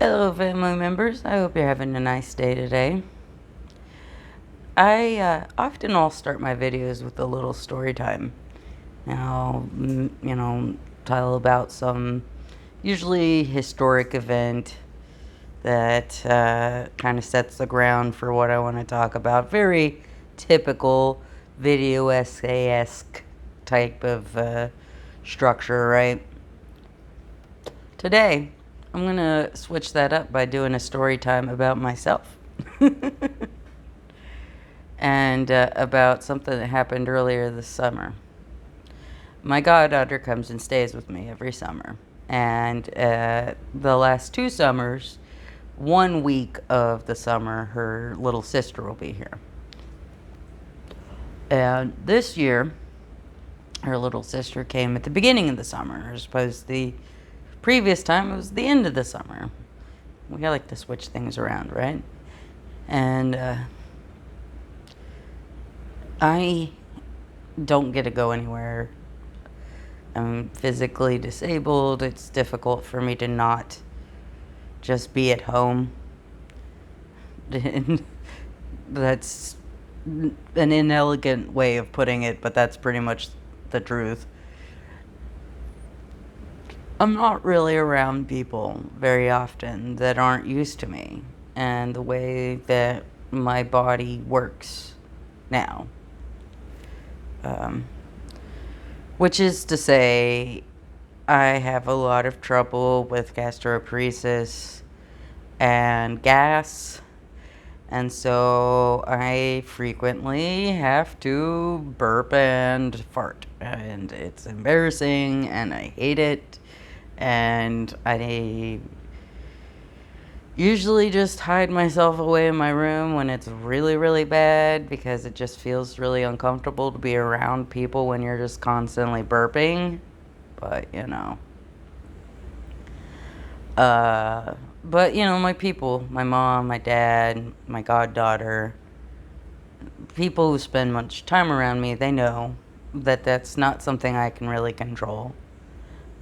Hello, family members. I hope you're having a nice day today. I often I'll start my videos with a little story time. Now, tell about some usually historic event that kind of sets the ground for what I want to talk about. Very typical video essay-esque type of structure, right? Today, I'm going to switch that up by doing a story time about myself. And about something that happened earlier this summer. My goddaughter comes and stays with me every summer. And the last 2 summers, 1 week of the summer, her little sister will be here. And this year, her little sister came at the beginning of the summer, as opposed to the previous time, it was the end of the summer. We like to switch things around, right? And I don't get to go anywhere. I'm physically disabled. It's difficult for me to not just be at home. That's an inelegant way of putting it, but that's pretty much the truth. I'm not really around people very often that aren't used to me and the way that my body works now. Which is to say, I have a lot of trouble with gastroparesis and gas, and so I frequently have to burp and fart, and it's embarrassing, and I hate it, and I usually just hide myself away in my room when it's really, really bad because it just feels really uncomfortable to be around people when you're just constantly burping. But, my people, my mom, my dad, my goddaughter, people who spend much time around me, they know that that's not something I can really control.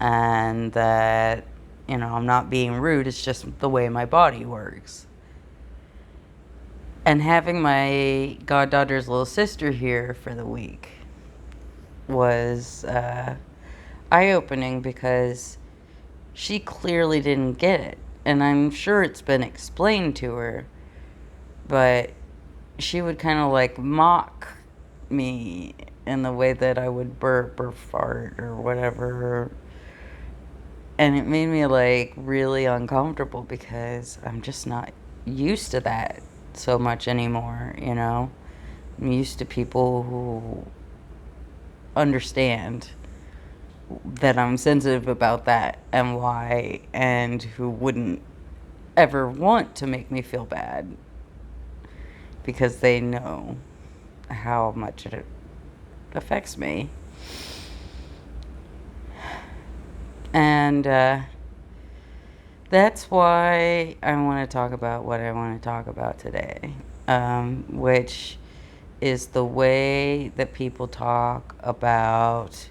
And that I'm not being rude, it's just the way my body works. And having my goddaughter's little sister here for the week was eye-opening because she clearly didn't get it. And I'm sure it's been explained to her, but she would kind of like mock me in the way that I would burp or fart or whatever. And it made me like really uncomfortable because I'm just not used to that so much anymore, I'm used to people who understand that I'm sensitive about that and why, and who wouldn't ever want to make me feel bad because they know how much it affects me. And that's why I want to talk about what I want to talk about today, which is the way that people talk about,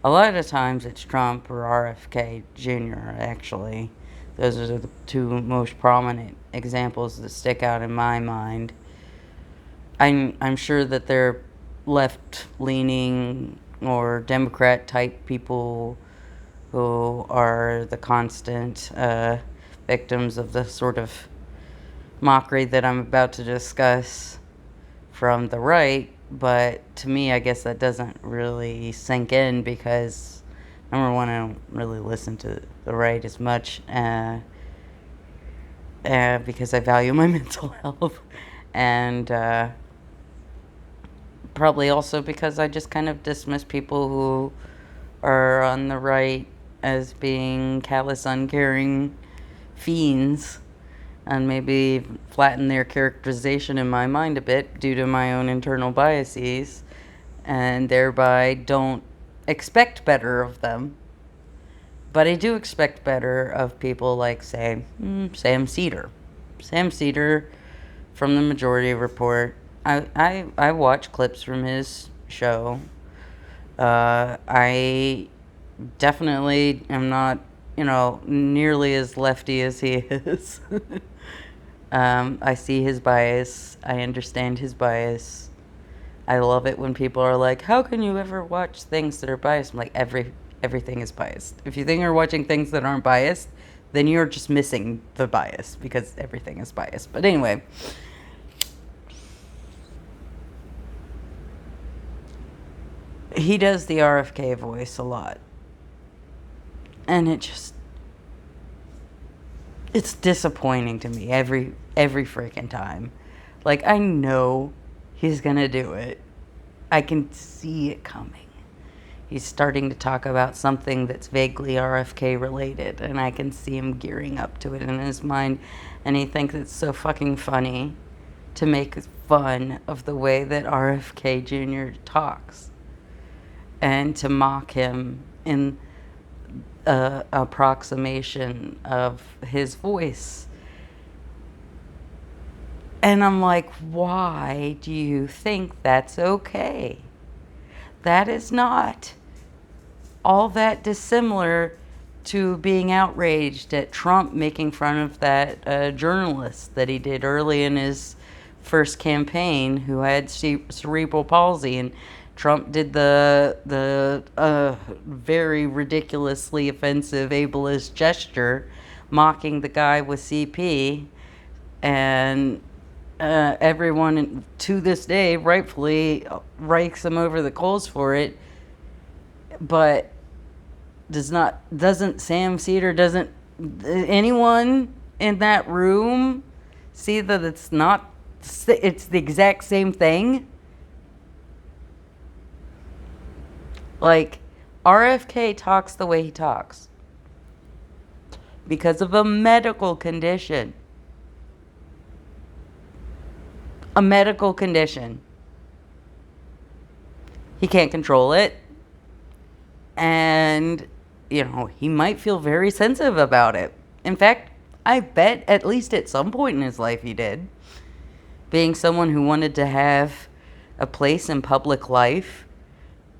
a lot of times it's Trump or RFK Jr., actually. Those are the 2 most prominent examples that stick out in my mind. I'm sure that they're left-leaning or Democrat-type people who are the constant victims of the sort of mockery that I'm about to discuss from the right, but to me, I guess that doesn't really sink in because, number one, I don't really listen to the right as much because I value my mental health, and probably also because I just kind of dismiss people who are on the right as being callous, uncaring fiends, and maybe flatten their characterization in my mind a bit due to my own internal biases, and thereby don't expect better of them. But I do expect better of people like, say, Sam Seder. Sam Seder from the Majority Report. I watch clips from his show. I definitely am not nearly as lefty as he is. I see his bias. I understand his bias. I love it when people are like, "How can you ever watch things that are biased?" I'm like, everything is biased. If you think you're watching things that aren't biased, then you're just missing the bias because everything is biased. But anyway, he does the RFK voice a lot. And it's disappointing to me every freaking time. Like, I know he's gonna do it. I can see it coming. He's starting to talk about something that's vaguely RFK related, and I can see him gearing up to it in his mind, and he thinks it's so fucking funny to make fun of the way that RFK Jr. talks and to mock him in approximation of his voice. And I'm like, why do you think that's okay? That is not all that dissimilar to being outraged at Trump making fun of that journalist that he did early in his first campaign who had cerebral palsy, and Trump did the very ridiculously offensive ableist gesture mocking the guy with CP, and everyone to this day rightfully rakes him over the coals for it. But doesn't Sam Seder, doesn't anyone in that room see that it's the exact same thing? Like, RFK talks the way he talks because of a medical condition. A medical condition. He can't control it. And, he might feel very sensitive about it. In fact, I bet at least at some point in his life he did. Being someone who wanted to have a place in public life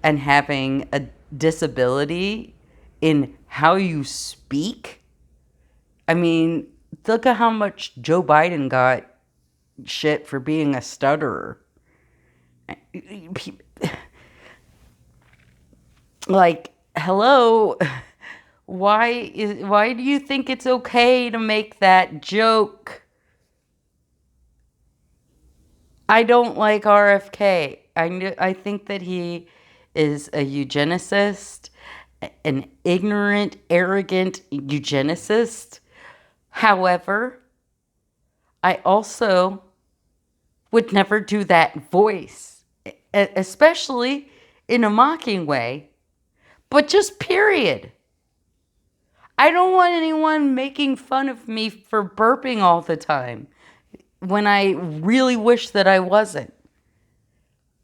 and having a disability in how you speak. I mean, look at how much Joe Biden got shit for being a stutterer. Like, hello, why do you think it's okay to make that joke? I don't like RFK. I think that he is a eugenicist, an ignorant, arrogant eugenicist. However, I also would never do that voice, especially in a mocking way, but just period. I don't want anyone making fun of me for burping all the time when I really wish that I wasn't.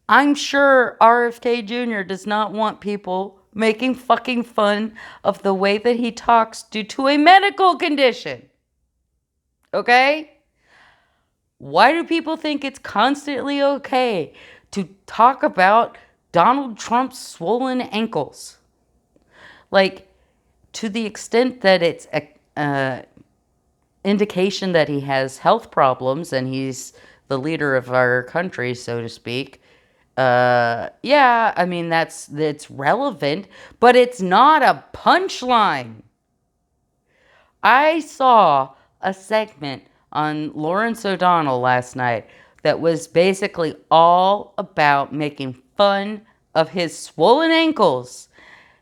I'm sure RFK Jr. does not want people making fucking fun of the way that he talks due to a medical condition. Okay? Why do people think it's constantly okay to talk about Donald Trump's swollen ankles? Like, to the extent that it's a indication that he has health problems and he's the leader of our country, so to speak. Yeah, I mean, it's relevant, but it's not a punchline. I saw a segment on Lawrence O'Donnell last night that was basically all about making fun of his swollen ankles.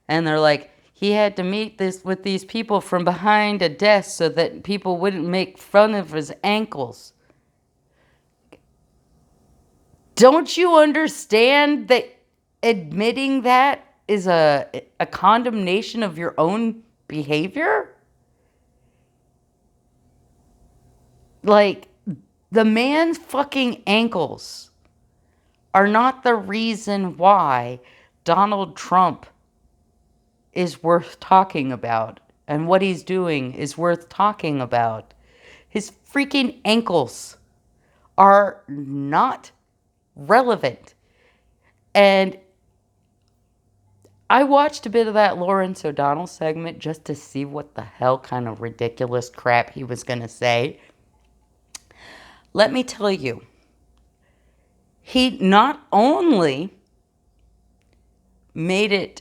And they're like, he had to meet with these people from behind a desk so that people wouldn't make fun of his ankles. Don't you understand that admitting that is a condemnation of your own behavior? Like, the man's fucking ankles are not the reason why Donald Trump is worth talking about and what he's doing is worth talking about. His freaking ankles are not relevant. And I watched a bit of that Lawrence O'Donnell segment just to see what the hell kind of ridiculous crap he was going to say. Let me tell you, he not only made it,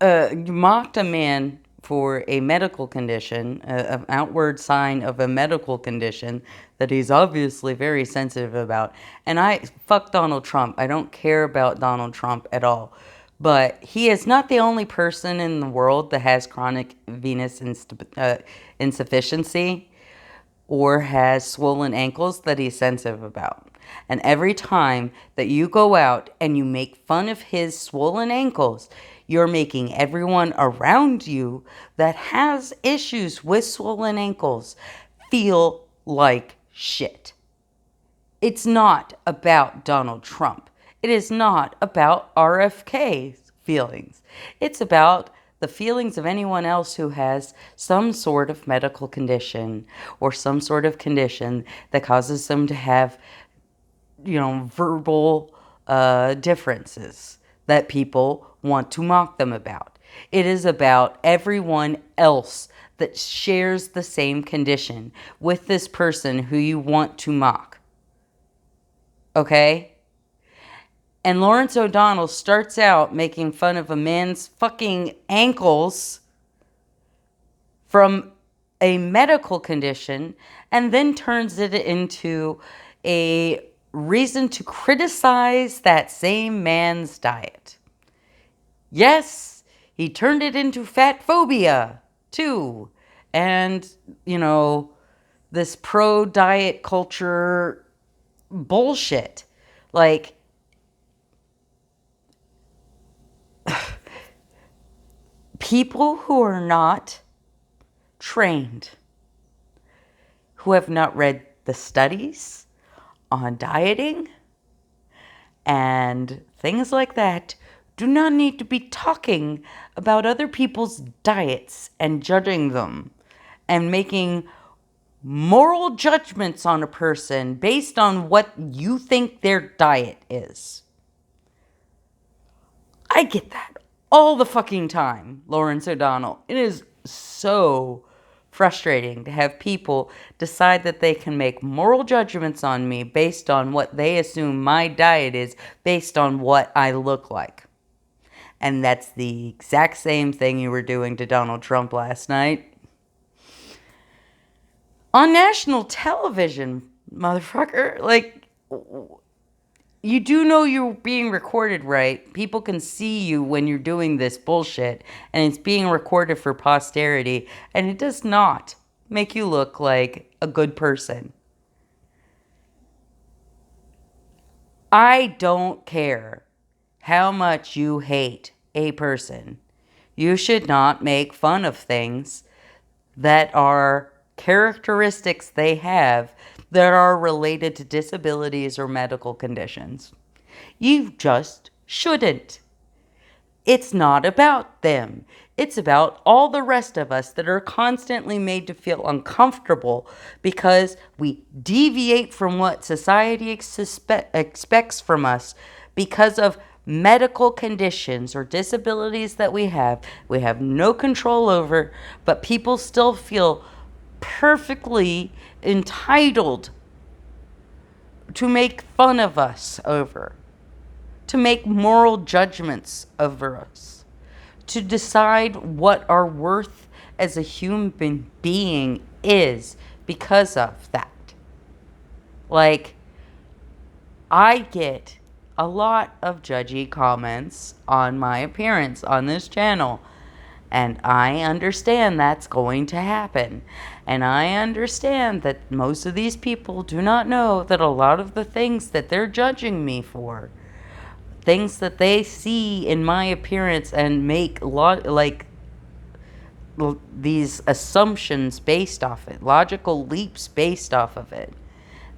mocked a man for a medical condition, an outward sign of a medical condition that he's obviously very sensitive about. And fuck Donald Trump. I don't care about Donald Trump at all. But he is not the only person in the world that has chronic venous insufficiency or has swollen ankles that he's sensitive about. And every time that you go out and you make fun of his swollen ankles, you're making everyone around you that has issues with swollen ankles feel like shit. It's not about Donald Trump. It is not about RFK's feelings. It's about the feelings of anyone else who has some sort of medical condition or some sort of condition that causes them to have, verbal differences that people want to mock them about. It is about everyone else that shares the same condition with this person who you want to mock. Okay? And Lawrence O'Donnell starts out making fun of a man's fucking ankles from a medical condition and then turns it into a reason to criticize that same man's diet. Yes, he turned it into fat phobia too. And, this pro-diet culture bullshit. Like, people who are not trained, who have not read the studies on dieting and things like that, do not need to be talking about other people's diets and judging them and making moral judgments on a person based on what you think their diet is. I get that all the fucking time, Lawrence O'Donnell. It is so frustrating to have people decide that they can make moral judgments on me based on what they assume my diet is based on what I look like. And that's the exact same thing you were doing to Donald Trump last night. On national television, motherfucker. Like, you do know you're being recorded, right? People can see you when you're doing this bullshit, and it's being recorded for posterity, and it does not make you look like a good person. I don't care how much you hate a person. You should not make fun of things that are characteristics they have that are related to disabilities or medical conditions. You just shouldn't. It's not about them. It's about all the rest of us that are constantly made to feel uncomfortable because we deviate from what society expects from us because of medical conditions or disabilities that we have no control over, but people still feel perfectly entitled to make fun of us over, to make moral judgments over us, to decide what our worth as a human being is because of that. Like, I get a lot of judgy comments on my appearance on this channel. And I understand that's going to happen. And I understand that most of these people do not know that a lot of the things that they're judging me for, things that they see in my appearance and make these assumptions based off it, logical leaps based off of it.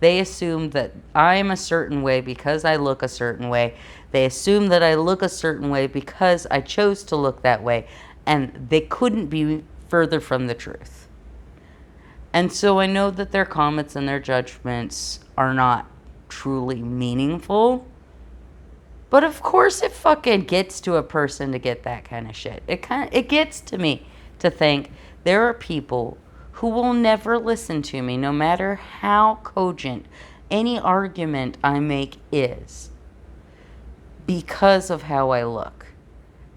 They assume that I'm a certain way because I look a certain way. They assume that I look a certain way because I chose to look that way. And they couldn't be further from the truth. And so I know that their comments and their judgments are not truly meaningful. But of course it fucking gets to a person to get that kind of shit. It gets to me to think there are people who will never listen to me no matter how cogent any argument I make is, because of how I look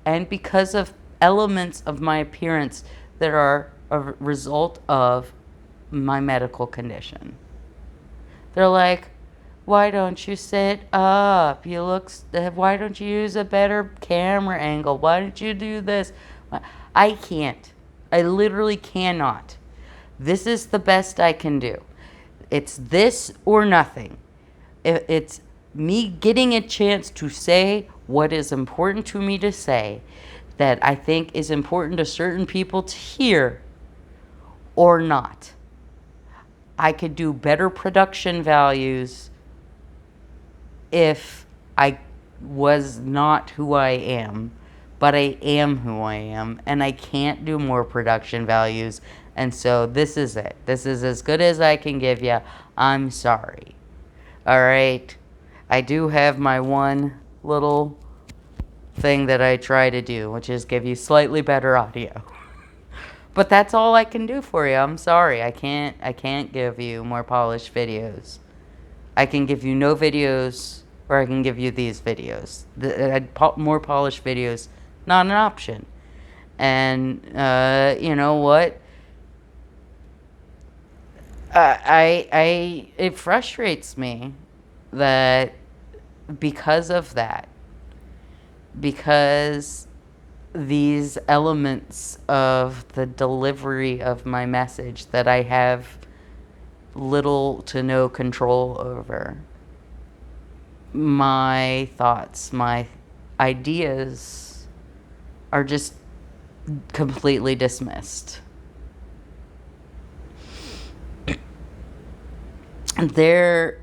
and because of elements of my appearance that are a result of my medical condition. They're like, why don't you sit up? Why don't you use a better camera angle? Why don't you do this? I can't. I literally cannot. This is the best I can do. It's this or nothing. It's me getting a chance to say what is important to me to say, that I think is important to certain people to hear, or not. I could do better production values if I was not who I am, but I am who I am, and I can't do more production values, and so this is it. This is as good as I can give you. I'm sorry. Alright? I do have my one little thing that I try to do, which is give you slightly better audio. But that's all I can do for you. I'm sorry. I can't give you more polished videos. I can give you no videos, or I can give you these videos. More polished videos, not an option. And you know what? It frustrates me that because of that, because these elements of the delivery of my message that I have little to no control over, my thoughts, my ideas are just completely dismissed. There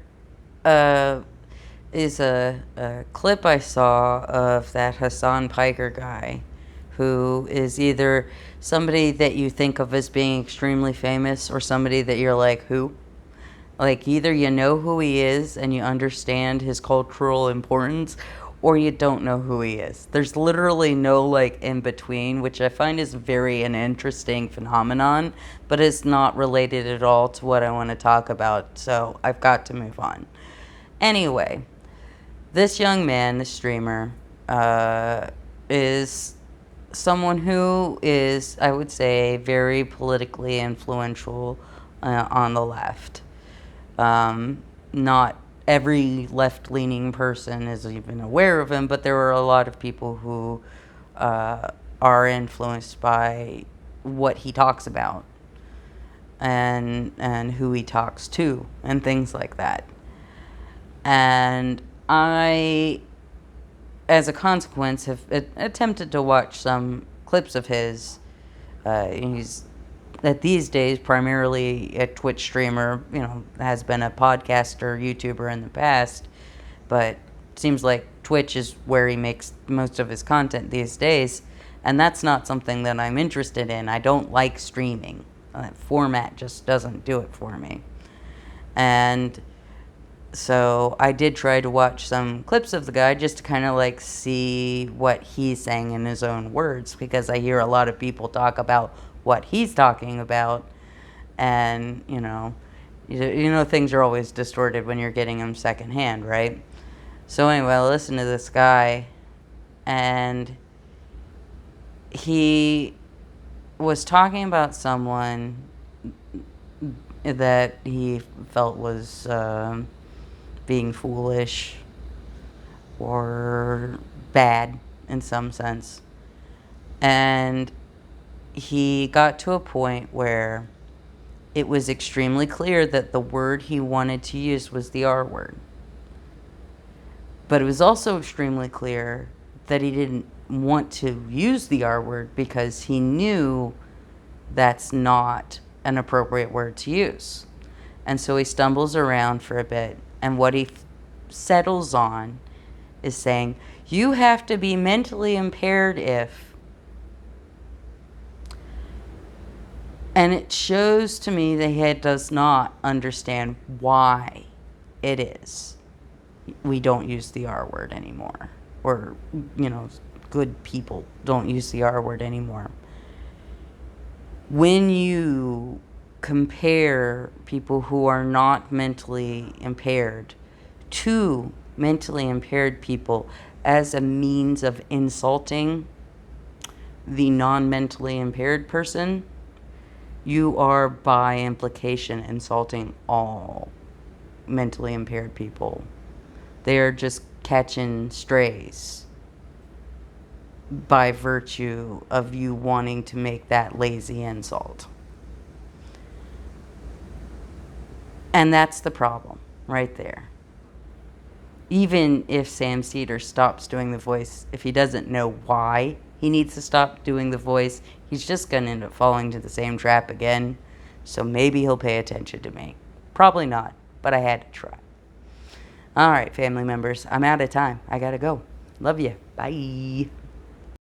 is a clip I saw of that Hassan Piker guy, who is either somebody that you think of as being extremely famous or somebody that you're like, who? Like, either you know who he is and you understand his cultural importance, or you don't know who he is. There's literally no, like, in between, which I find is an interesting phenomenon, but it's not related at all to what I want to talk about, so I've got to move on. Anyway, this young man, this streamer, is someone who is, I would say, very politically influential on the left. Not every left-leaning person is even aware of him, but there are a lot of people who are influenced by what he talks about and who he talks to and things like that. And I, as a consequence, have attempted to watch some clips of his. He's that these days primarily a Twitch streamer, has been a podcaster, YouTuber in the past, but it seems like Twitch is where he makes most of his content these days, and that's not something that I'm interested in. I don't like streaming. That format just doesn't do it for me. And so I did try to watch some clips of the guy just to kind of like see what he's saying in his own words, because I hear a lot of people talk about what he's talking about, and things are always distorted when you're getting them secondhand, right? So anyway, I listened to this guy, and he was talking about someone that he felt was being foolish or bad in some sense, and he got to a point where it was extremely clear that the word he wanted to use was the R word. But it was also extremely clear that he didn't want to use the R word because he knew that's not an appropriate word to use. And so he stumbles around for a bit, and what he settles on is saying, you have to be mentally impaired if... And it shows to me that he does not understand why it is we don't use the R word anymore. or, good people don't use the R word anymore. When you compare people who are not mentally impaired to mentally impaired people as a means of insulting the non-mentally impaired person, you are by implication insulting all mentally impaired people. They are just catching strays by virtue of you wanting to make that lazy insult. And that's the problem right there. Even if Sam Seder stops doing the voice, if he doesn't know why he needs to stop doing the voice, he's just going to end up falling to the same trap again. So maybe he'll pay attention to me. Probably not, but I had to try. All right, family members, I'm out of time. I got to go. Love you. Bye.